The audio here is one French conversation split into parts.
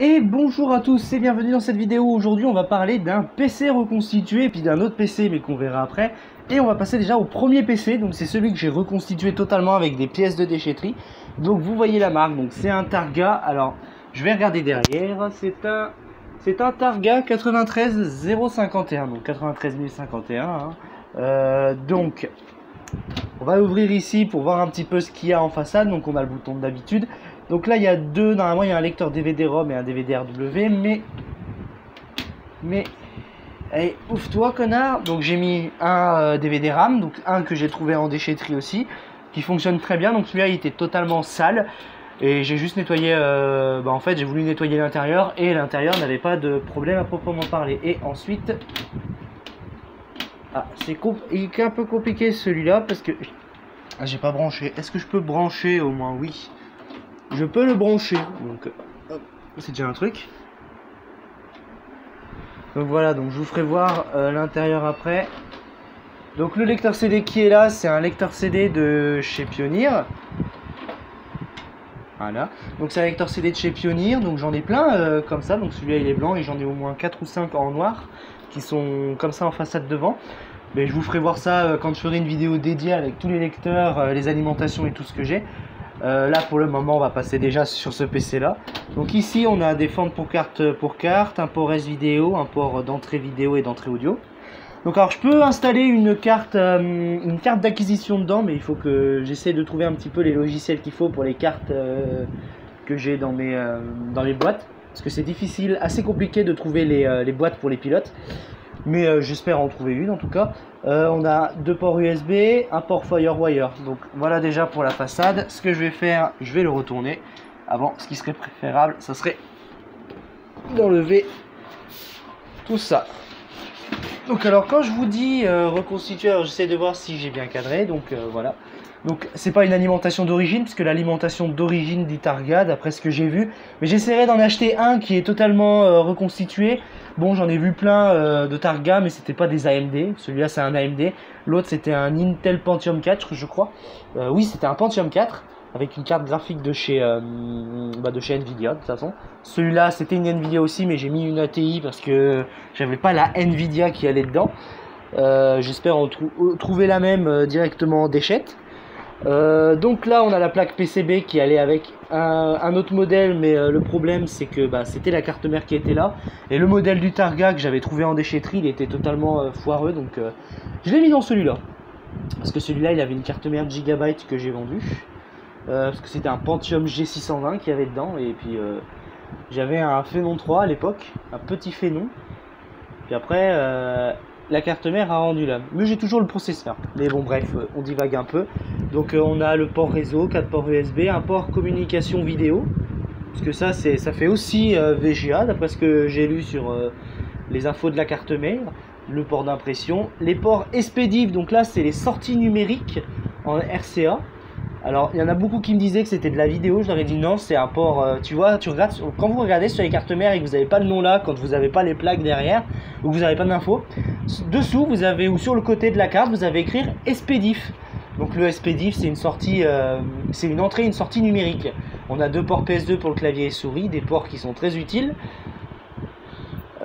Et bonjour à tous et bienvenue dans cette vidéo. Aujourd'hui on va parler d'un PC reconstitué puis d'un autre PC mais qu'on verra après. Et on va passer déjà au premier PC, donc c'est celui que j'ai reconstitué totalement avec des pièces de déchetterie. Donc vous voyez la marque, donc c'est un Targa. Alors je vais regarder derrière, c'est un Targa 93051, donc 93051 hein. Donc on va ouvrir ici pour voir un petit peu ce qu'il y a en façade. Donc on a le bouton d'habitude. Donc là il y a deux, normalement il y a un lecteur DVD-ROM et un DVD-RW, mais allez, ouvre-toi connard. Donc j'ai mis un DVD RAM, donc un que j'ai trouvé en déchetterie aussi, qui fonctionne très bien. Donc celui-là il était totalement sale et j'ai juste nettoyé, en fait j'ai voulu nettoyer l'intérieur et l'intérieur n'avait pas de problème à proprement parler. Et ensuite, il est un peu compliqué celui-là parce que j'ai pas branché. Est-ce que je peux brancher au moins? Oui. Je peux le brancher, donc c'est déjà un truc. Donc voilà, donc je vous ferai voir l'intérieur après. Donc le lecteur CD qui est là, c'est un lecteur CD de chez Pioneer. Voilà, donc c'est un lecteur CD de chez Pioneer, donc j'en ai plein comme ça. Donc celui-là il est blanc et j'en ai au moins 4 ou 5 en noir qui sont comme ça en façade devant. Mais je vous ferai voir ça quand je ferai une vidéo dédiée avec tous les lecteurs, les alimentations et tout ce que j'ai. Là pour le moment on va passer déjà sur ce PC là. Donc ici on a des fentes pour carte, un port S vidéo, un port d'entrée vidéo et d'entrée audio. Donc alors je peux installer une carte d'acquisition dedans, mais il faut que j'essaie de trouver un petit peu les logiciels qu'il faut pour les cartes que j'ai dans les boîtes, parce que c'est difficile, assez compliqué de trouver les boîtes pour les pilotes. Mais j'espère en trouver une en tout cas. On a deux ports USB, un port Firewire. Donc voilà déjà pour la façade. Ce que je vais faire, je vais le retourner. Avant, ce qui serait préférable, ça serait d'enlever tout ça. Donc alors quand je vous dis reconstituer, alors j'essaie de voir si j'ai bien cadré. Donc voilà. Donc c'est pas une alimentation d'origine, puisque l'alimentation d'origine du Targa, d'après ce que j'ai vu, mais j'essaierai d'en acheter un qui est totalement reconstitué. Bon, j'en ai vu plein de Targa, mais c'était pas des AMD. Celui-là c'est un AMD, l'autre c'était un Intel Pentium 4 je crois. Oui, c'était un Pentium 4 avec une carte graphique de chez Nvidia de toute façon. Celui-là c'était une Nvidia aussi, mais j'ai mis une ATI parce que j'avais pas la Nvidia qui allait dedans. J'espère trouver la même directement en déchette. Donc là on a la plaque PCB qui allait avec un autre modèle, mais le problème c'est que c'était la carte mère qui était là, et le modèle du Targa que j'avais trouvé en déchetterie il était totalement foireux, donc je l'ai mis dans celui-là parce que celui-là il avait une carte mère Gigabyte que j'ai vendue parce que c'était un Pentium G620 qu'il y avait dedans, et puis j'avais un Phénom 3 à l'époque, un petit Phénom, puis après la carte mère a rendu là, mais j'ai toujours le processeur. Mais bon bref, on divague un peu. Donc on a le port réseau, 4 ports USB, un port communication vidéo, parce que ça fait aussi VGA d'après ce que j'ai lu sur les infos de la carte mère. Le port d'impression, les ports expéditifs, donc là c'est les sorties numériques en RCA. Alors il y en a beaucoup qui me disaient que c'était de la vidéo, je leur ai dit non, c'est un port, tu vois, quand vous regardez sur les cartes mères et que vous n'avez pas le nom là, quand vous n'avez pas les plaques derrière, ou que vous n'avez pas d'infos, dessous vous avez, ou sur le côté de la carte, vous avez écrire expédif. Donc le expédif c'est une sortie, c'est une entrée et une sortie numérique. On a deux ports PS2 pour le clavier et souris, des ports qui sont très utiles.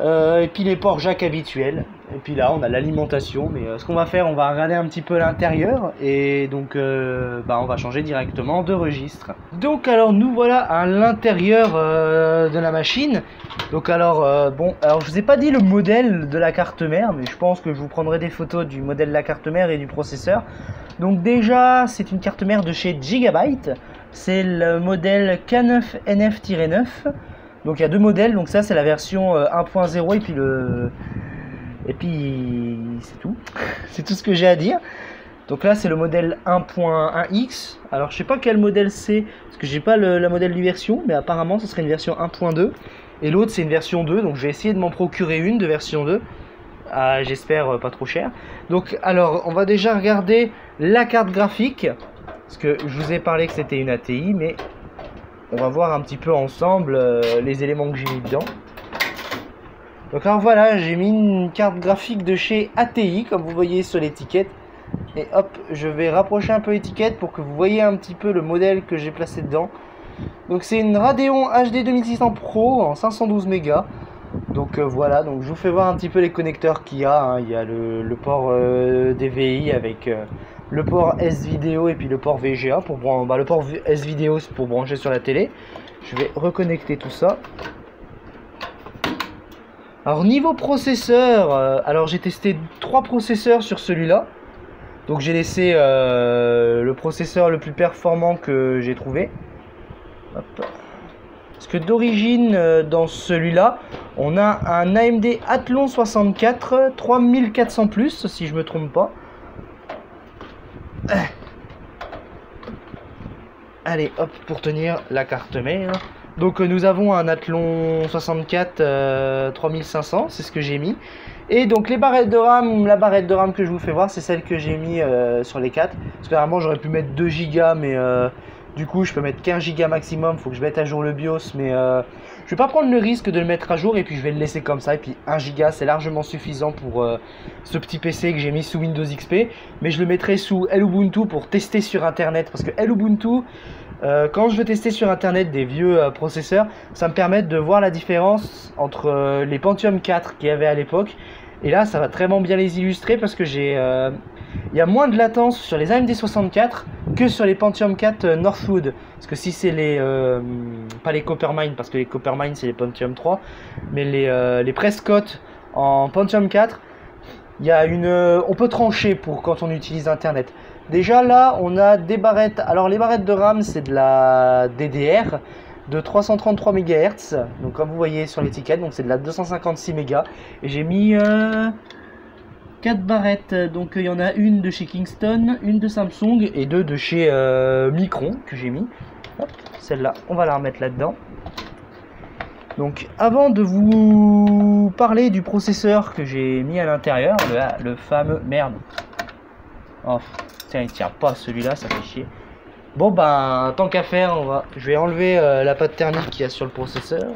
Et puis les ports jack habituels, et puis là on a l'alimentation. Mais ce qu'on va faire, on va regarder un petit peu l'intérieur, et donc on va changer directement de registre. Donc alors nous voilà à l'intérieur de la machine. Donc alors alors je vous ai pas dit le modèle de la carte mère, mais je pense que je vous prendrai des photos du modèle de la carte mère et du processeur. Donc déjà c'est une carte mère de chez Gigabyte, c'est le modèle K9NF-9. Donc il y a deux modèles, donc ça c'est la version 1.0 et puis c'est tout. C'est tout ce que j'ai à dire. Donc là c'est le modèle 1.1X. Alors je sais pas quel modèle c'est, parce que j'ai pas la modèle du version, mais apparemment ce serait une version 1.2. Et l'autre c'est une version 2, donc je vais essayer de m'en procurer une de version 2. J'espère pas trop cher. Donc alors on va déjà regarder la carte graphique, parce que je vous ai parlé que c'était une ATI, mais on va voir un petit peu ensemble les éléments que j'ai mis dedans. Donc alors voilà, j'ai mis une carte graphique de chez ATI, comme vous voyez sur l'étiquette. Et hop, je vais rapprocher un peu l'étiquette pour que vous voyez un petit peu le modèle que j'ai placé dedans. Donc c'est une Radeon HD 2600 Pro en 512 mégas. Donc voilà, donc je vous fais voir un petit peu les connecteurs qu'il y a, hein. Il y a le port DVI avec le port S-Vidéo et puis le port VGA pour le port S-Vidéo c'est pour brancher sur la télé. Je vais reconnecter tout ça. Alors niveau processeur, alors j'ai testé 3 processeurs sur celui-là. Donc j'ai laissé le processeur le plus performant que j'ai trouvé. Hop. Parce que d'origine dans celui-là, on a un AMD Athlon 64 3400+, si je me trompe pas. Allez, hop, pour tenir la carte mère. Donc nous avons un Athlon 64 3500, c'est ce que j'ai mis. Et donc les barrettes de RAM, la barrette de RAM que je vous fais voir, c'est celle que j'ai mis sur les 4. Parce que vraiment j'aurais pu mettre 2 Go, mais du coup je peux mettre 15 Go maximum, faut que je mette à jour le BIOS, mais je vais pas prendre le risque de le mettre à jour et puis je vais le laisser comme ça. Et puis 1 Go c'est largement suffisant pour ce petit PC que j'ai mis sous Windows XP. Mais je le mettrai sous Ubuntu pour tester sur internet, parce que Ubuntu, quand je veux tester sur internet des vieux processeurs, ça me permet de voir la différence entre les Pentium 4 qu'il y avait à l'époque. Et là ça va vraiment bien les illustrer, parce que il y a moins de latence sur les AMD 64 que sur les Pentium 4 Northwood. Parce que si c'est pas les Coppermine, parce que les Coppermine c'est les Pentium 3, mais les Prescott en Pentium 4, on peut trancher pour quand on utilise internet. Déjà là on a des barrettes, alors les barrettes de RAM c'est de la DDR de 333 MHz, donc comme vous voyez sur l'étiquette, donc c'est de la 256 mégas. Et j'ai mis 4 barrettes, donc il y en a une de chez Kingston, une de Samsung et 2 de chez Micron que j'ai mis. Celle-là on va la remettre là-dedans. Donc avant de vous parler du processeur que j'ai mis à l'intérieur, le fameux merde. Oh, tiens, il tient pas celui-là, ça fait chier. Bon ben tant qu'à faire, je vais enlever la pâte thermique qu'il y a sur le processeur.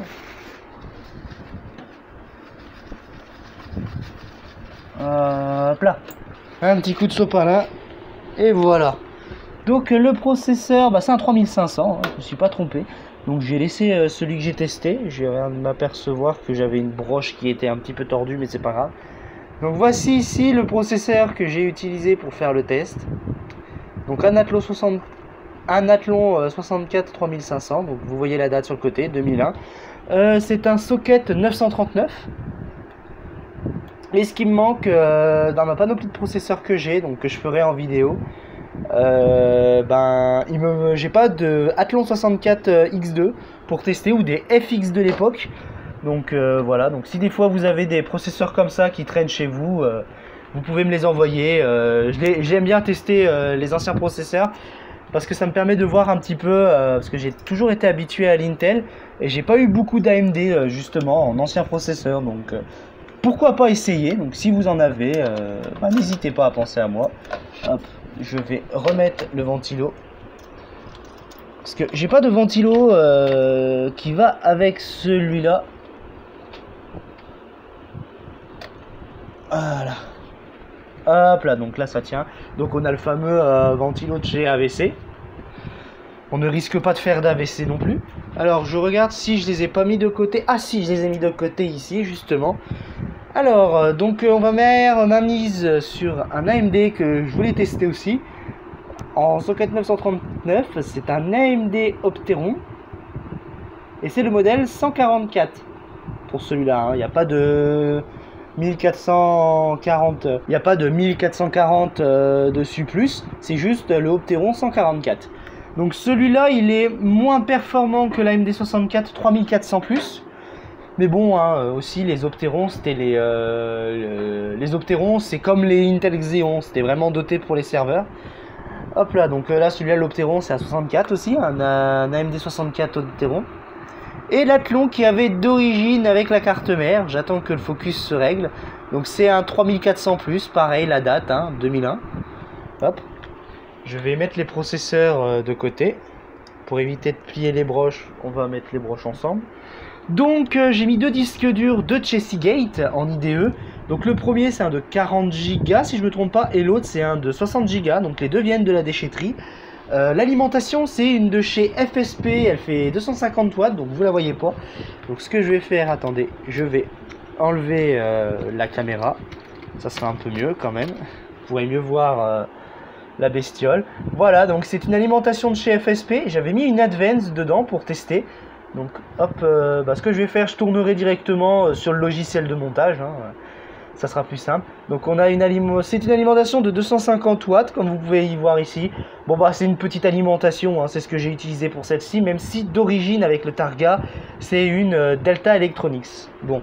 Hop là. Un petit coup de sopalin. Et voilà. Donc le processeur, c'est un 3500, hein, je me suis pas trompé. Donc j'ai laissé celui que j'ai testé. Je viens de m'apercevoir que j'avais une broche qui était un petit peu tordue, mais c'est pas grave. Donc voici ici le processeur que j'ai utilisé pour faire le test. Donc un Athlon 64 3500, donc vous voyez la date sur le côté, 2001. C'est un socket 939. Et ce qui me manque dans ma panoplie de processeurs que j'ai, donc que je ferai en vidéo, j'ai pas de Athlon 64 X2 pour tester, ou des FX de l'époque. Donc voilà, donc si des fois vous avez des processeurs comme ça qui traînent chez vous, vous pouvez me les envoyer. J'aime bien tester les anciens processeurs, parce que ça me permet de voir un petit peu, parce que j'ai toujours été habitué à l'Intel et j'ai pas eu beaucoup d'AMD justement en anciens processeurs, donc pourquoi pas essayer. Donc si vous en avez, n'hésitez pas à penser à moi. Hop, je vais remettre le ventilo, parce que j'ai pas de ventilo qui va avec celui-là. Voilà. Hop là, donc là ça tient. Donc on a le fameux ventilo de chez AVC. On ne risque pas de faire d'AVC non plus. Alors je regarde si je les ai pas mis de côté. Ah si, je les ai mis de côté ici justement. Alors donc on va mettre ma mise sur un AMD que je voulais tester aussi. En socket 939, c'est un AMD Opteron. Et c'est le modèle 144 pour celui-là, hein. Il n'y a pas de 1440, il n'y a pas de 1440 dessus plus, c'est juste le Opteron 144. Donc celui-là il est moins performant que l'AMD 64 3400 plus. Mais bon, hein, aussi les Opterons, c'était les Opterons, c'est comme les Intel Xeon, c'était vraiment doté pour les serveurs. Hop là, donc là celui-là l'Opteron c'est à 64 aussi, un AMD 64 Opteron. Et l'Athlon qui avait d'origine avec la carte mère, j'attends que le focus se règle. Donc c'est un 3400 plus, pareil la date, hein, 2001. Hop. Je vais mettre les processeurs de côté. Pour éviter de plier les broches, on va mettre les broches ensemble. Donc j'ai mis 2 disques durs de Chessygate en IDE. Donc le premier c'est un de 40 Go si je me trompe pas, et l'autre c'est un de 60 Go, donc les deux viennent de la déchetterie. L'alimentation, c'est une de chez FSP, elle fait 250 watts, donc vous la voyez pas. Donc ce que je vais faire, attendez, je vais enlever la caméra, ça sera un peu mieux quand même, vous pourrez mieux voir la bestiole. Voilà, donc c'est une alimentation de chez FSP, j'avais mis une Advance dedans pour tester. Donc hop, ce que je vais faire, je tournerai directement sur le logiciel de montage, hein, ça sera plus simple. Donc on a c'est une alimentation de 250 watts, comme vous pouvez y voir ici. Bon bah c'est une petite alimentation, hein, c'est ce que j'ai utilisé pour celle-ci, même si d'origine avec le Targa, c'est une Delta Electronics. Bon,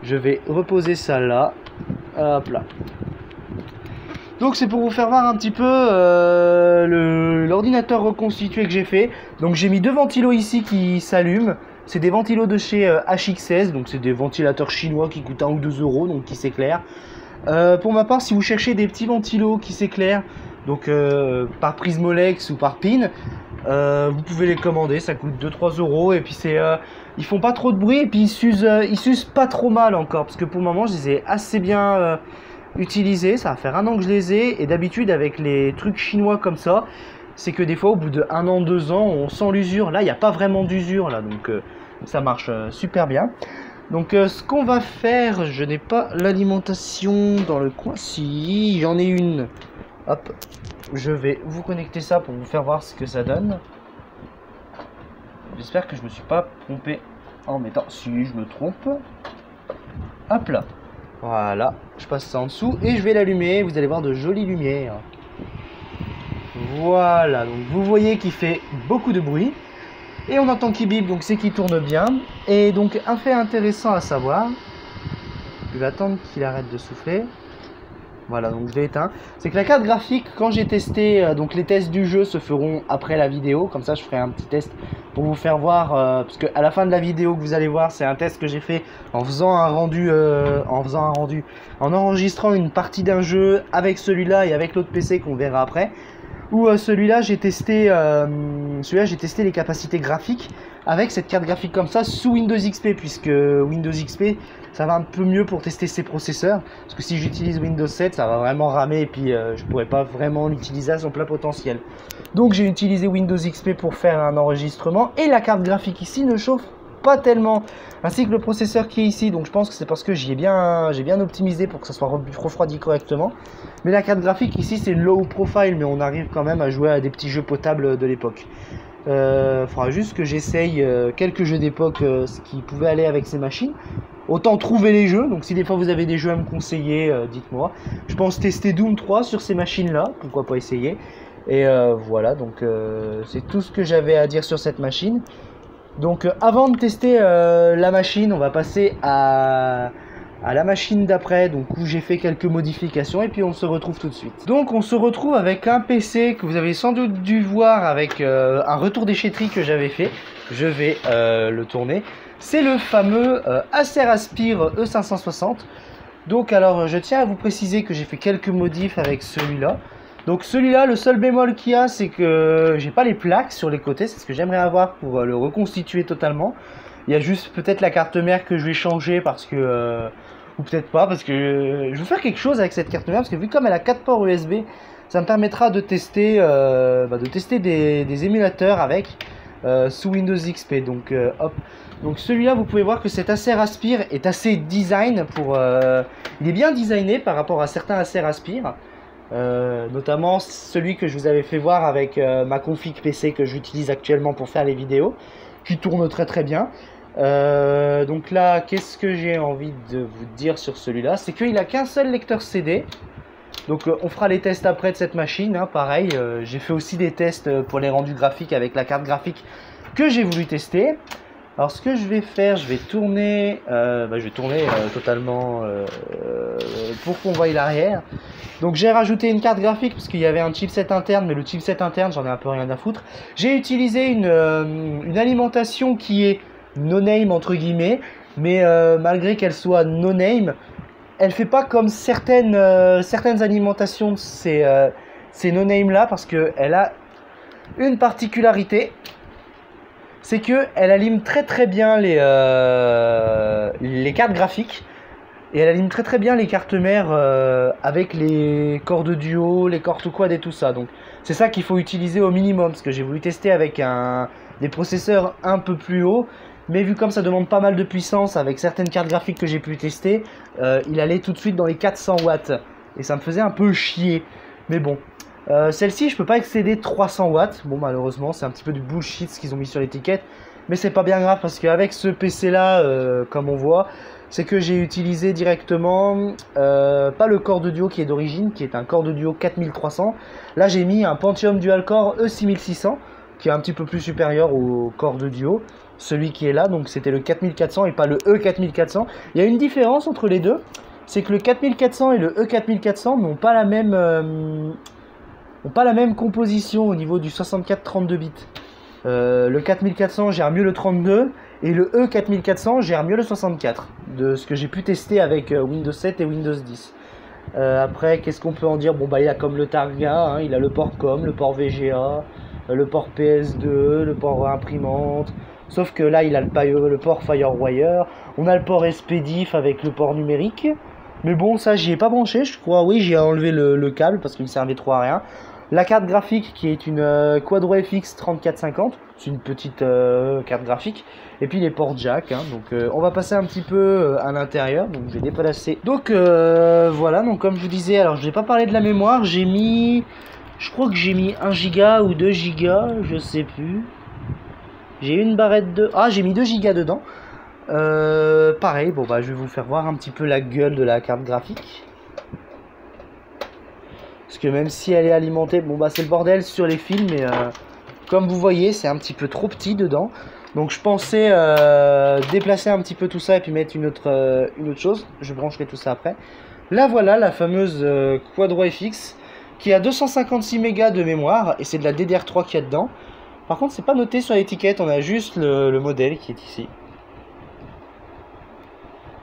je vais reposer ça là, hop là. Donc c'est pour vous faire voir un petit peu l'ordinateur reconstitué que j'ai fait. Donc j'ai mis deux ventilos ici qui s'allument. C'est des ventilos de chez HXS, donc c'est des ventilateurs chinois qui coûtent 1 ou 2 euros, donc qui s'éclairent. Pour ma part, si vous cherchez des petits ventilos qui s'éclairent, donc par Prismolex ou par Pin, vous pouvez les commander, ça coûte 2-3 euros. Et puis ils font pas trop de bruit et puis ils s'usent pas trop mal encore, parce que pour le moment je les ai assez bien utilisés. Ça va faire 1 an que je les ai, et d'habitude avec les trucs chinois comme ça, c'est que des fois au bout de 1 an, 2 ans, on sent l'usure. Là il n'y a pas vraiment d'usure là, donc ça marche super bien. Donc ce qu'on va faire, je n'ai pas l'alimentation dans le coin, si j'en ai une, hop, je vais vous connecter ça pour vous faire voir ce que ça donne. J'espère que je me suis pas trompé en mettant, si je me trompe, hop là, voilà, je passe ça en dessous et je vais l'allumer, vous allez voir de jolies lumières. Voilà, donc vous voyez qu'il fait beaucoup de bruit. Et on entend qu'il bip, donc c'est qu'il tourne bien. Et donc un fait intéressant à savoir, je vais attendre qu'il arrête de souffler. Voilà, donc je l'ai éteint. C'est que la carte graphique, quand j'ai testé, donc les tests du jeu se feront après la vidéo. Comme ça je ferai un petit test pour vous faire voir, parce qu'à la fin de la vidéo que vous allez voir, c'est un test que j'ai fait en faisant un rendu, en enregistrant une partie d'un jeu avec celui-là et avec l'autre PC qu'on verra après. Où celui-là j'ai testé les capacités graphiques avec cette carte graphique comme ça sous Windows XP, puisque Windows XP ça va un peu mieux pour tester ses processeurs, parce que si j'utilise Windows 7 ça va vraiment ramer et puis je pourrais pas vraiment l'utiliser à son plein potentiel. Donc j'ai utilisé Windows XP pour faire un enregistrement, et la carte graphique ici ne chauffe pas tellement, ainsi que le processeur qui est ici. Donc je pense que c'est parce que j'ai bien optimisé pour que ça soit refroidi correctement. Mais la carte graphique ici c'est low profile, mais on arrive quand même à jouer à des petits jeux potables de l'époque. Faudra juste que j'essaye quelques jeux d'époque, ce qui pouvait aller avec ces machines. Autant trouver les jeux, donc si des fois vous avez des jeux à me conseiller, dites-moi. Je pense tester Doom 3 sur ces machines là, pourquoi pas essayer. Et voilà, donc c'est tout ce que j'avais à dire sur cette machine. Donc avant de tester la machine, on va passer à la machine d'après, donc où j'ai fait quelques modifications, et puis on se retrouve tout de suite. Donc on se retrouve avec un PC que vous avez sans doute dû voir avec un retour déchetterie que j'avais fait. Je vais le tourner. C'est le fameux Acer Aspire E560. Donc alors je tiens à vous préciser que j'ai fait quelques modifs avec celui-là. Donc celui-là, le seul bémol qu'il y a, c'est que j'ai pas les plaques sur les côtés, c'est ce que j'aimerais avoir pour le reconstituer totalement. Il y a juste peut-être la carte mère que je vais changer parce que... ou peut-être pas, parce que je vais faire quelque chose avec cette carte mère, parce que vu comme elle a 4 ports USB, ça me permettra de tester, des émulateurs avec sous Windows XP. Donc hop. Donc celui-là, vous pouvez voir que cet Acer Aspire est assez design pour... il est bien designé par rapport à certains Acer Aspire. Notamment celui que je vous avais fait voir avec ma config PC que j'utilise actuellement pour faire les vidéos, qui tourne très très bien. Donc là, qu'est-ce que j'ai envie de vous dire sur celui-là, c'est qu'il n'a qu'un seul lecteur CD. Donc on fera les tests après de cette machine, hein, pareil, j'ai fait aussi des tests pour les rendus graphiques avec la carte graphique que j'ai voulu tester. Alors ce que je vais faire, je vais tourner, totalement pour qu'on voie l'arrière. Donc j'ai rajouté une carte graphique parce qu'il y avait un chipset interne, mais le chipset interne j'en ai un peu rien à foutre. J'ai utilisé une alimentation qui est no name entre guillemets, mais malgré qu'elle soit no name, elle fait pas comme certaines alimentations de ces no name là, parce qu'elle a une particularité. C'est que elle alimente très très bien les cartes graphiques. Et elle aligne très très bien les cartes mères avec les corps de duo, les cordes quad et tout ça. Donc c'est ça qu'il faut utiliser au minimum, parce que j'ai voulu tester avec des processeurs un peu plus hauts. Mais vu comme ça demande pas mal de puissance avec certaines cartes graphiques que j'ai pu tester, il allait tout de suite dans les 400 watts. Et ça me faisait un peu chier. Mais bon, celle-ci je peux pas excéder 300 watts. Bon malheureusement c'est un petit peu du bullshit ce qu'ils ont mis sur l'étiquette. Mais c'est pas bien grave parce qu'avec ce PC là, comme on voit, c'est que j'ai utilisé directement, pas le corps de duo qui est d'origine, qui est un corps de duo 4300. Là j'ai mis un Pentium Dual Core E6600, qui est un petit peu plus supérieur au corps de duo. Celui qui est là, donc c'était le 4400 et pas le E4400. Il y a une différence entre les deux, c'est que le 4400 et le E4400 n'ont pas la même composition au niveau du 64-32 bits. Le 4400 gère mieux le 32 et le E4400 gère mieux le 64 de ce que j'ai pu tester avec Windows 7 et Windows 10. Après, qu'est-ce qu'on peut en dire? Bon, bah, il a comme le Targa, hein, il a le port COM, le port VGA, le port PS2, le port imprimante. Sauf que là, il a le port FireWire. On a le port SPDIF avec le port numérique. Mais bon, ça, j'y ai pas branché, je crois. Oui, j'ai enlevé le câble parce qu'il ne servait trop à rien. La carte graphique qui est une Quadro FX 3450, c'est une petite carte graphique. Et puis les ports jack, hein. Donc on va passer un petit peu à l'intérieur, donc je vais déplacer. Donc voilà, donc comme je vous disais, alors je n'ai pas parlé de la mémoire, j'ai mis, je crois que j'ai mis 1 giga ou 2 gigas, je sais plus. J'ai une barrette de, ah j'ai mis 2 gigas dedans. Pareil, bon bah je vais vous faire voir un petit peu la gueule de la carte graphique. Parce que même si elle est alimentée, bon bah c'est le bordel sur les fils, mais comme vous voyez, c'est un petit peu trop petit dedans. Donc je pensais déplacer un petit peu tout ça et puis mettre une autre chose. Je brancherai tout ça après. Là voilà la fameuse Quadro FX qui a 256 mégas de mémoire et c'est de la DDR3 qu'il y a dedans. Par contre c'est pas noté sur l'étiquette, on a juste le modèle qui est ici.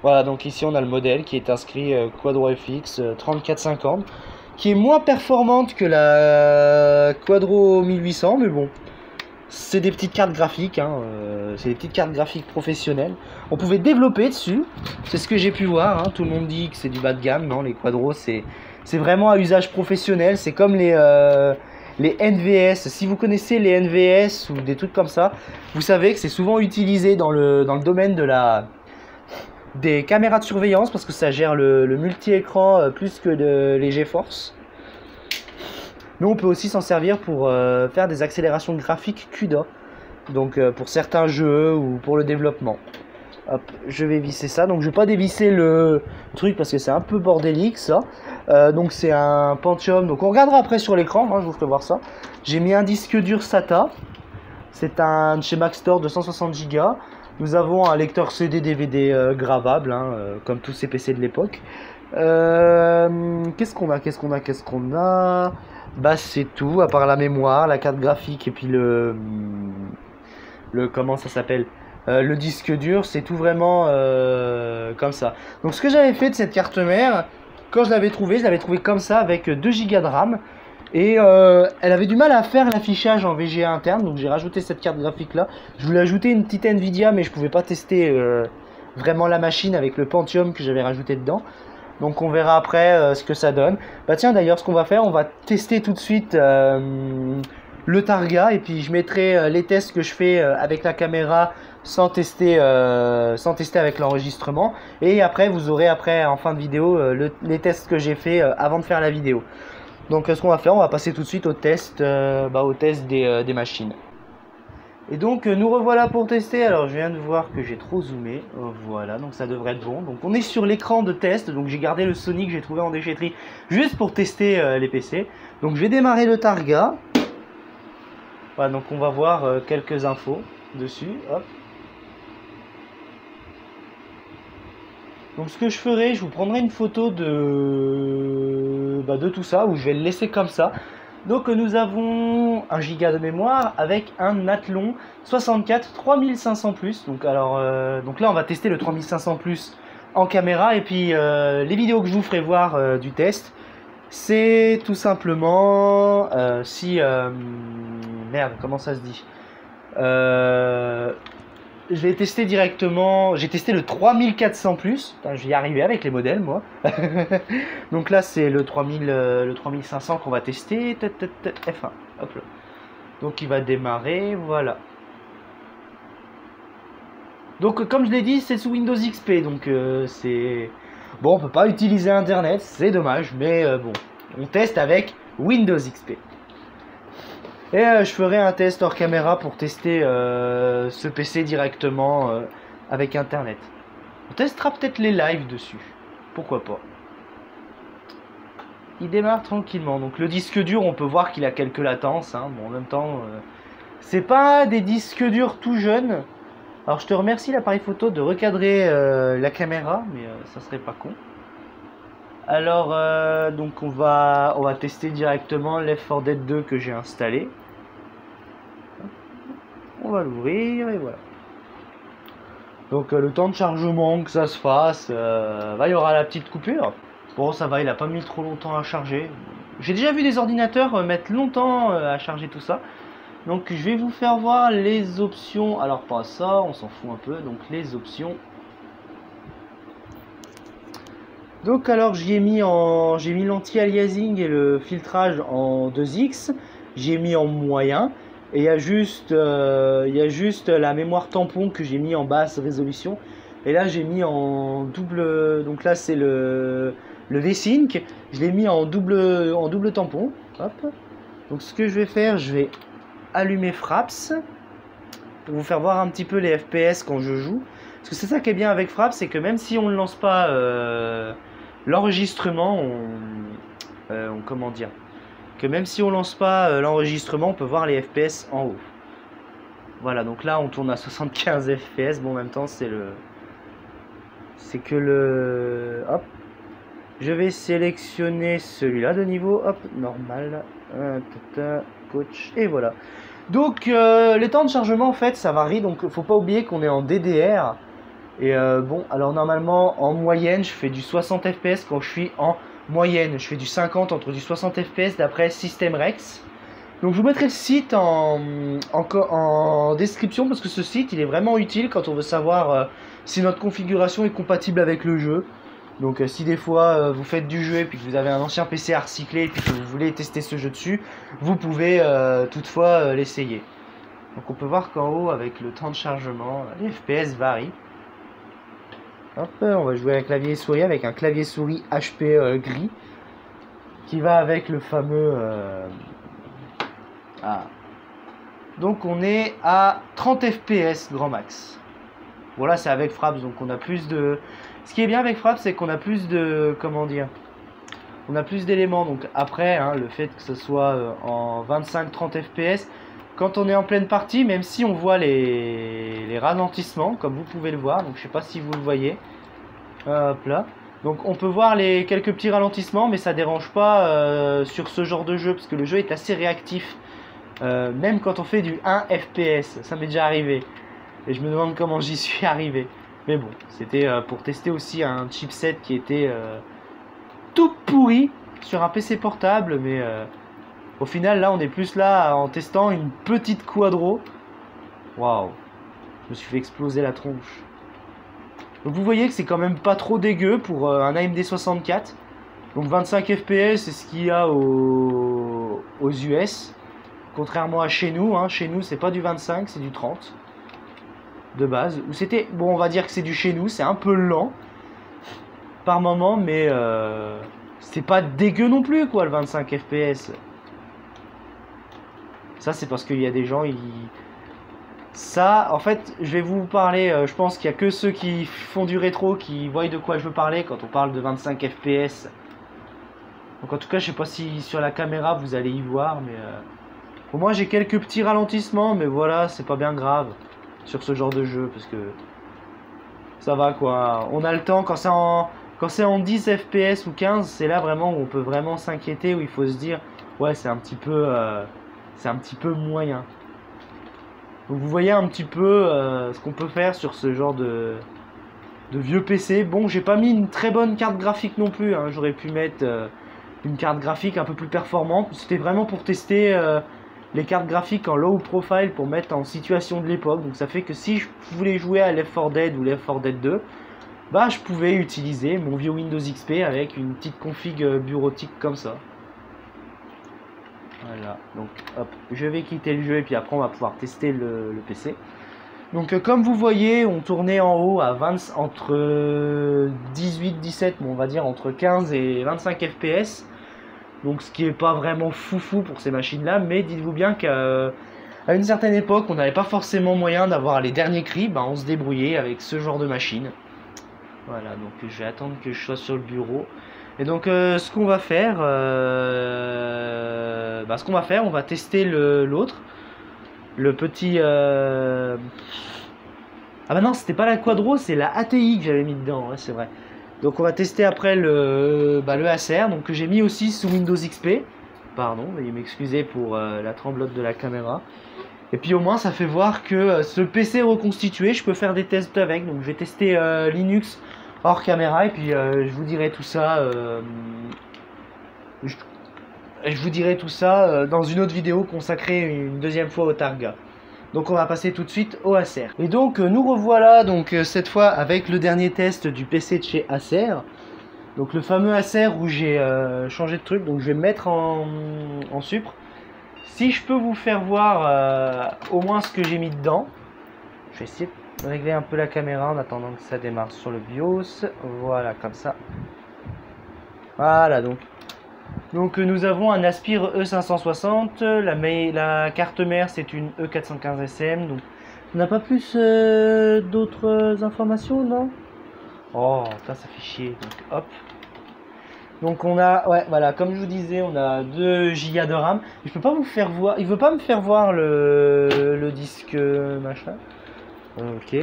Voilà, donc ici on a le modèle qui est inscrit Quadro FX 3450, qui est moins performante que la Quadro 1800, mais bon, c'est des petites cartes graphiques, hein, c'est des petites cartes graphiques professionnelles. On pouvait développer dessus, c'est ce que j'ai pu voir, hein. Tout le monde dit que c'est du bas de gamme, non, les Quadros c'est vraiment à usage professionnel, c'est comme les NVS. Si vous connaissez les NVS ou des trucs comme ça, vous savez que c'est souvent utilisé dans le domaine des caméras de surveillance parce que ça gère le multi-écran plus que les GeForce. Mais on peut aussi s'en servir pour faire des accélérations graphiques CUDA, donc pour certains jeux ou pour le développement. Hop, je vais visser ça, donc je vais pas dévisser le truc parce que c'est un peu bordélique ça. Donc c'est un Pentium, donc on regardera après sur l'écran, hein, je vous ferai voir ça. J'ai mis un disque dur SATA, c'est un chez Maxtor de 160 Go. Nous avons un lecteur CD DVD gravable, hein, comme tous ces PC de l'époque. Qu'est-ce qu'on a? Bah c'est tout, à part la mémoire, la carte graphique et puis comment ça s'appelle, le disque dur, c'est tout vraiment comme ça. Donc ce que j'avais fait de cette carte mère, quand je l'avais trouvée comme ça avec 2 Go de RAM. Et elle avait du mal à faire l'affichage en VGA interne, donc j'ai rajouté cette carte graphique là. Je voulais ajouter une petite Nvidia, mais je pouvais pas tester vraiment la machine avec le Pentium que j'avais rajouté dedans. Donc on verra après ce que ça donne. Bah tiens d'ailleurs, ce qu'on va faire, on va tester tout de suite le Targa, et puis je mettrai les tests que je fais avec la caméra sans tester avec l'enregistrement. Et après vous aurez en fin de vidéo les tests que j'ai fait avant de faire la vidéo. Donc ce qu'on va faire, on va passer tout de suite au test des machines. Et donc nous revoilà pour tester. Alors je viens de voir que j'ai trop zoomé. Voilà, donc ça devrait être bon. Donc on est sur l'écran de test. Donc j'ai gardé le Sony que j'ai trouvé en déchetterie juste pour tester les PC. Donc je vais démarrer le Targa. Voilà, donc on va voir quelques infos dessus. Hop. Donc ce que je ferai, je vous prendrai une photo de tout ça, où je vais le laisser comme ça. Donc nous avons 1 giga de mémoire avec un Athlon 64 3500+. Donc là on va tester le 3500+ en caméra, et puis les vidéos que je vous ferai voir du test, c'est tout simplement merde, comment ça se dit, je vais tester directement. J'ai testé le 3400+. Putain, je vais y arriver avec les modèles, moi. Donc là, c'est le 3500 qu'on va tester. F1. Hop là. Donc il va démarrer. Voilà. Donc comme je l'ai dit, c'est sous Windows XP. Donc c'est... Bon, on peut pas utiliser Internet. C'est dommage. Mais bon, on teste avec Windows XP. Et je ferai un test hors caméra pour tester ce PC directement avec internet. On testera peut-être les lives dessus. Pourquoi pas. Il démarre tranquillement. Donc le disque dur, on peut voir qu'il a quelques latences. Hein. Bon, en même temps, c'est pas des disques durs tout jeunes. Alors je te remercie l'appareil photo de recadrer la caméra, mais ça serait pas con. Alors, donc on va tester directement Left 4 Dead 2 que j'ai installé. On va l'ouvrir et voilà. Donc le temps de chargement que ça se fasse, il y aura la petite coupure. Bon, ça va, il a pas mis trop longtemps à charger. J'ai déjà vu des ordinateurs mettre longtemps à charger tout ça. Donc je vais vous faire voir les options. Alors pas ça, on s'en fout un peu. Donc les options. Donc alors j'ai mis l'anti-aliasing et le filtrage en 2x, j'ai mis en moyen et il y a juste la mémoire tampon que j'ai mis en basse résolution et là j'ai mis en double, donc là c'est le V-Sync, je l'ai mis en double tampon. Hop. Donc ce que je vais faire, je vais allumer Fraps pour vous faire voir un petit peu les FPS quand je joue, parce que c'est ça qui est bien avec Fraps, c'est que même si on ne lance pas l'enregistrement, comment dire, que même si on lance pas l'enregistrement, on peut voir les FPS en haut. Voilà, donc là on tourne à 75 FPS. Bon, en même temps c'est le hop, je vais sélectionner celui-là de niveau, hop, normal, coach, et voilà. Donc les temps de chargement en fait ça varie, donc faut pas oublier qu'on est en DDR. Et bon, alors normalement en moyenne je fais du 60 fps quand je suis en moyenne, je fais du 50 entre du 60 fps d'après System Rex. Donc je vous mettrai le site en description parce que ce site il est vraiment utile quand on veut savoir si notre configuration est compatible avec le jeu. Donc si des fois vous faites du jeu et puis que vous avez un ancien PC à recycler et puis que vous voulez tester ce jeu dessus, vous pouvez toutefois l'essayer. Donc on peut voir qu'en haut avec le temps de chargement, les FPS varient. Hop, on va jouer à clavier et souris avec un clavier souris HP gris qui va avec le fameux Donc on est à 30 fps grand max. Voilà, c'est avec Fraps, donc on a plus de... Ce qui est bien avec Fraps, c'est qu'on a plus de... Comment dire, on a plus d'éléments. Donc après, hein, le fait que ce soit en 25-30 fps, quand on est en pleine partie, même si on voit les ralentissements, comme vous pouvez le voir, donc je sais pas si vous le voyez, hop là, donc on peut voir les quelques petits ralentissements, mais ça dérange pas sur ce genre de jeu, parce que le jeu est assez réactif, même quand on fait du 1 fps, ça m'est déjà arrivé, et je me demande comment j'y suis arrivé, mais bon, c'était pour tester aussi un chipset qui était tout pourri sur un PC portable, mais... au final, là, on est plus là en testant une petite quadro. Waouh, je me suis fait exploser la tronche. Donc vous voyez que c'est quand même pas trop dégueu pour un AMD 64. Donc 25 fps, c'est ce qu'il y a aux US. Contrairement à chez nous, hein. Chez nous, c'est pas du 25, c'est du 30 de base. Ou c'était, bon, on va dire que c'est du chez nous, c'est un peu lent par moment, mais c'est pas dégueu non plus, quoi, le 25 fps. Ça, c'est parce qu'il y a des gens, ça, en fait, je vais vous parler, je pense qu'il n'y a que ceux qui font du rétro qui voient de quoi je veux parler quand on parle de 25 fps. Donc en tout cas, je sais pas si sur la caméra vous allez y voir, mais pour moi j'ai quelques petits ralentissements, mais voilà, c'est pas bien grave sur ce genre de jeu, parce que ça va quoi. On a le temps, quand c'est en 10 fps ou 15, c'est là vraiment où on peut vraiment s'inquiéter, où il faut se dire, ouais, c'est un petit peu moyen. Donc vous voyez un petit peu ce qu'on peut faire sur ce genre de vieux PC. Bon, j'ai pas mis une très bonne carte graphique non plus, hein. J'aurais pu mettre une carte graphique un peu plus performante. C'était vraiment pour tester les cartes graphiques en low profile pour mettre en situation de l'époque. Donc ça fait que si je voulais jouer à Left 4 Dead ou Left 4 Dead 2, bah je pouvais utiliser mon vieux Windows XP avec une petite config bureautique comme ça. Voilà, donc hop, je vais quitter le jeu et puis après on va pouvoir tester le PC. Donc comme vous voyez, on tournait en haut à 20, entre 18-17, bon, on va dire entre 15 et 25 FPS. Donc ce qui est pas vraiment foufou pour ces machines là, mais dites-vous bien qu'à une certaine époque on n'avait pas forcément moyen d'avoir les derniers cris, bah, on se débrouillait avec ce genre de machine. Voilà, donc je vais attendre que je sois sur le bureau. Et donc ce qu'on va faire, on va tester l'autre. Le petit... Ah bah non, c'était pas la Quadro, c'est la ATI que j'avais mis dedans, ouais, c'est vrai. Donc on va tester après le Acer, donc que j'ai mis aussi sous Windows XP. Pardon, veuillez m'excuser pour la tremblote de la caméra. Et puis au moins ça fait voir que ce PC reconstitué, je peux faire des tests avec. Donc je vais tester Linux hors caméra et puis je vous dirai tout ça. Je vous dirai tout ça dans une autre vidéo consacrée une deuxième fois au Targa. Donc on va passer tout de suite au Acer. Et donc nous revoilà donc cette fois avec le dernier test du PC de chez Acer. Donc le fameux Acer où j'ai changé de truc. Donc je vais me mettre en supre. Si je peux vous faire voir au moins ce que j'ai mis dedans. Je vais essayer de régler un peu la caméra en attendant que ça démarre sur le BIOS. Voilà, comme ça. Voilà donc. Donc nous avons un Aspire E560, la carte mère c'est une E415SM, donc on n'a pas plus d'autres informations, non? Oh, ça fait chier, donc hop. Donc on a, ouais voilà, comme je vous disais, on a 2 Go de RAM. Je peux pas vous faire voir, il veut pas me faire voir le disque machin. Ok.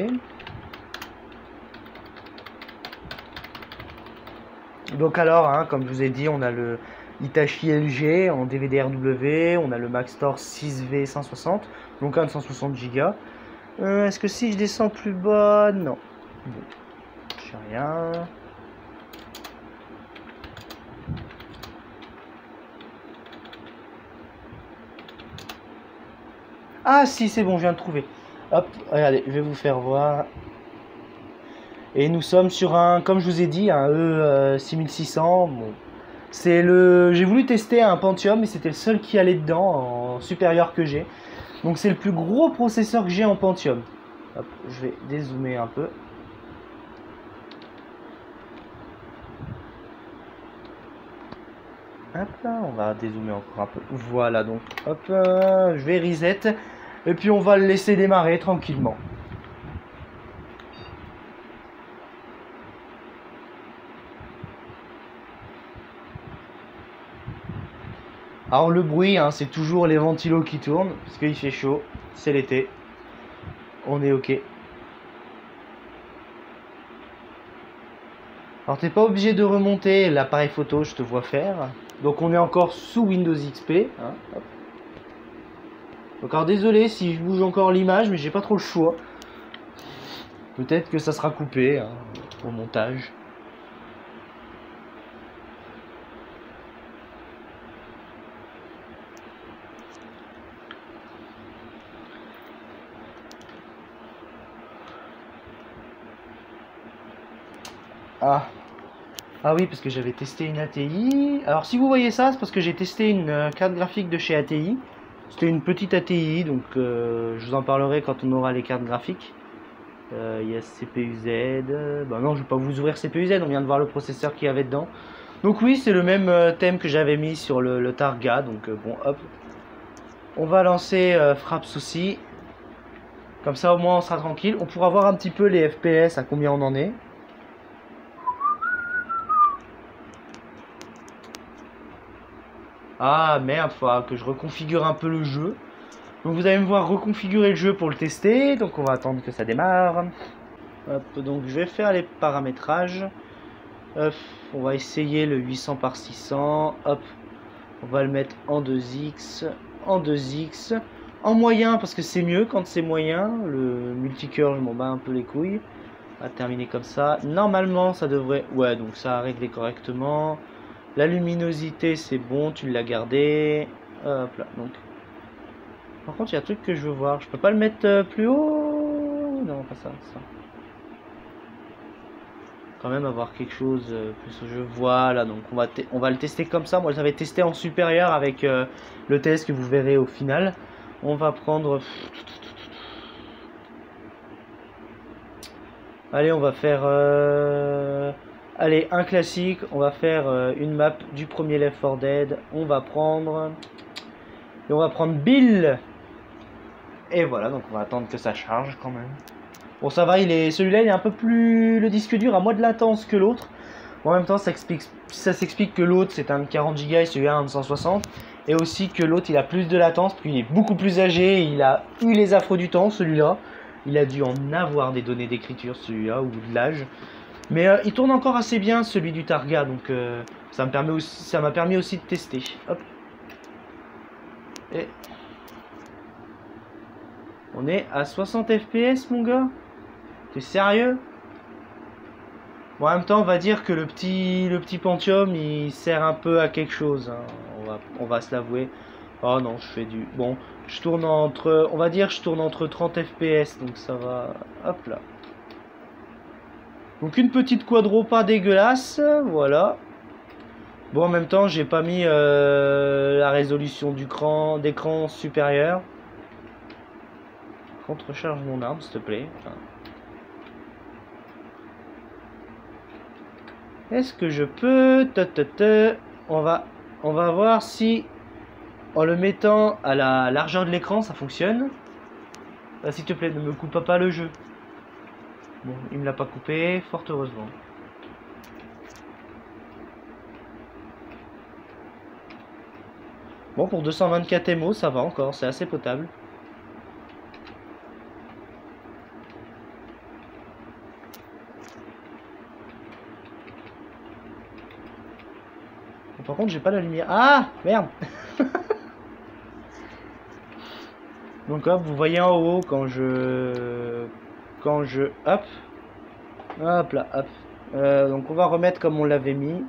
Donc alors, hein, comme je vous ai dit, on a le Hitachi LG en DVD RW, on a le Maxtor 6V160, donc un de 160 Go. Est-ce que si je descends plus bas? Non. Bon, je sais rien. Ah si, c'est bon, je viens de trouver. Hop, regardez, je vais vous faire voir. Et nous sommes sur un, comme je vous ai dit, un E6600. Bon. J'ai voulu tester un Pentium, mais c'était le seul qui allait dedans, en supérieur que j'ai. Donc c'est le plus gros processeur que j'ai en Pentium. Hop, je vais dézoomer un peu. Hop là, on va dézoomer encore un peu. Voilà, donc hop, je vais reset. Et puis on va le laisser démarrer tranquillement. Alors le bruit, hein, c'est toujours les ventilos qui tournent, parce qu'il fait chaud, c'est l'été. On est ok. Alors t'es pas obligé de remonter l'appareil photo, je te vois faire. Donc on est encore sous Windows XP. Hein, hop. Donc alors désolé si je bouge encore l'image, mais j'ai pas trop le choix. Peut-être que ça sera coupé hein, au montage. Ah oui, parce que j'avais testé une ATI. Alors si vous voyez ça, c'est parce que j'ai testé une carte graphique de chez ATI. C'était une petite ATI, donc je vous en parlerai quand on aura les cartes graphiques. Il y a CPU-Z. Bah non, je vais pas vous ouvrir CPU-Z, on vient de voir le processeur qu'il y avait dedans. Donc oui, c'est le même thème que j'avais mis sur le Targa. Donc bon, hop. On va lancer Fraps aussi. Comme ça au moins on sera tranquille. On pourra voir un petit peu les FPS, à combien on en est. Ah merde, faut que je reconfigure un peu le jeu. Donc vous allez me voir reconfigurer le jeu pour le tester. Donc on va attendre que ça démarre. Hop, donc je vais faire les paramétrages. Hop, on va essayer le 800 par 600. Hop, on va le mettre en 2x. En 2x. En moyen parce que c'est mieux quand c'est moyen. Le multicœur, je m'en bats un peu les couilles. On va terminer comme ça. Normalement ça devrait... Ouais, donc ça a réglé correctement. La luminosité c'est bon, tu l'as gardé. Hop là, donc Par contre, il y a un truc que je veux voir. Je peux pas le mettre plus haut? Non, pas ça, ça. Quand même avoir quelque chose plus au jeu. Voilà, donc on va le tester comme ça. Moi, j'avais testé en supérieur avec le test que vous verrez au final. On va prendre... Allez, on va faire... Allez, un classique. On va faire une map du premier Left 4 Dead. On va prendre... Et on va prendre Bill. Et voilà, donc on va attendre que ça charge quand même. Bon, ça va, celui-là, il est un peu plus... Le disque dur a moins de latence que l'autre. Bon, en même temps, ça s'explique que l'autre, c'est un 40 Go et celui-là, un 160. Et aussi que l'autre, il a plus de latence, puis il est beaucoup plus âgé. Il a eu les affres du temps, celui-là. Il a dû en avoir des données d'écriture, celui-là, ou de l'âge. Mais il tourne encore assez bien, celui du Targa. Donc, ça m'a permis aussi de tester. Hop. Et... On est à 60 FPS, mon gars? T'es sérieux? Bon, en même temps, on va dire que le petit Pentium, il sert un peu à quelque chose. Hein. On va se l'avouer. Oh non, je fais du... Bon, je tourne entre... On va dire je tourne entre 30 FPS, donc ça va... Hop là. Donc une petite quadro pas dégueulasse, voilà. Bon, en même temps, j'ai pas mis la résolution d'écran supérieure. Recharge mon arme, s'il te plaît. Enfin. Est-ce que je peux... On va voir si en le mettant à la largeur de l'écran ça fonctionne. S'il te plaît, ne me coupe pas le jeu. Bon, il me l'a pas coupé, fort heureusement. Bon, pour 224 MO, ça va encore, c'est assez potable. Par contre, j'ai pas la lumière. Ah, merde. Donc hop, vous voyez en haut quand je hop là, hop. Donc on va remettre comme on l'avait mis.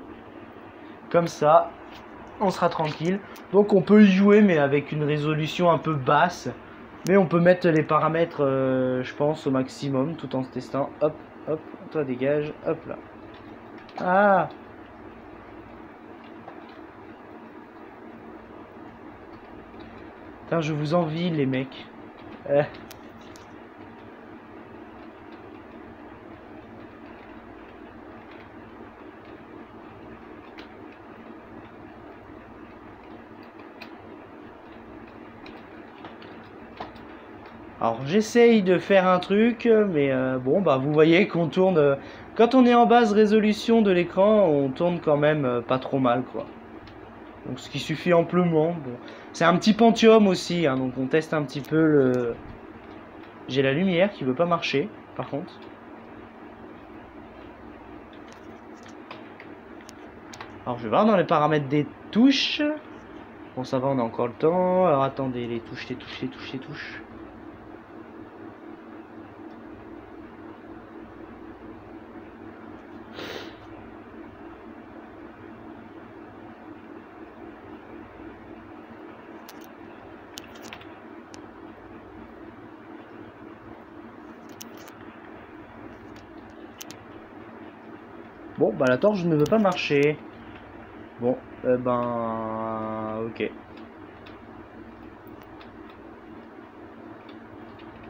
Comme ça, on sera tranquille. Donc on peut y jouer, mais avec une résolution un peu basse. Mais on peut mettre les paramètres, je pense, au maximum, tout en se testant. Hop, hop, toi dégage, hop là. Ah. Putain, je vous envie, les mecs. Alors j'essaye de faire un truc, mais bon, bah vous voyez qu'on tourne... quand on est en basse résolution de l'écran, on tourne quand même pas trop mal, quoi. Donc ce qui suffit amplement. Bon. C'est un petit Pentium aussi, hein, donc on teste un petit peu le... J'ai la lumière qui veut pas marcher, par contre. Alors je vais voir dans les paramètres des touches. Bon, ça va, on a encore le temps. Alors attendez, les touches. Bon, bah la torche ne veut pas marcher. Bon, ok.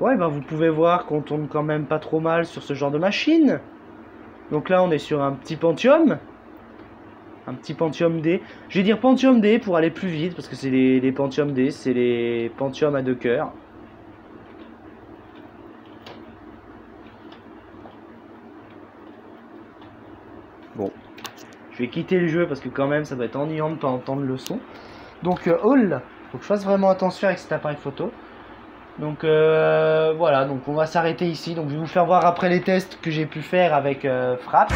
Ouais, ben vous pouvez voir qu'on tourne quand même pas trop mal sur ce genre de machine. Donc là, on est sur un petit Pentium. Un petit Pentium D. Je vais dire Pentium D pour aller plus vite, parce que c'est les Pentium D, c'est les Pentium à 2 cœurs. Bon, je vais quitter le jeu parce que quand même ça va être ennuyant de ne pas entendre le son. Donc All, faut que je fasse vraiment attention avec cet appareil photo. Donc voilà, donc on va s'arrêter ici. Donc je vais vous faire voir après les tests que j'ai pu faire avec Fraps.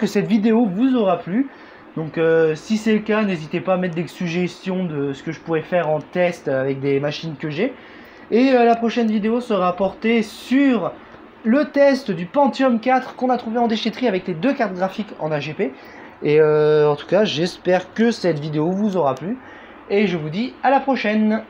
que cette vidéo vous aura plu. Donc si c'est le cas, n'hésitez pas à mettre des suggestions de ce que je pourrais faire en test avec des machines que j'ai. Et la prochaine vidéo sera portée sur le test du Pentium 4 qu'on a trouvé en déchetterie avec les 2 cartes graphiques en AGP. Et en tout cas, j'espère que cette vidéo vous aura plu. Et je vous dis à la prochaine.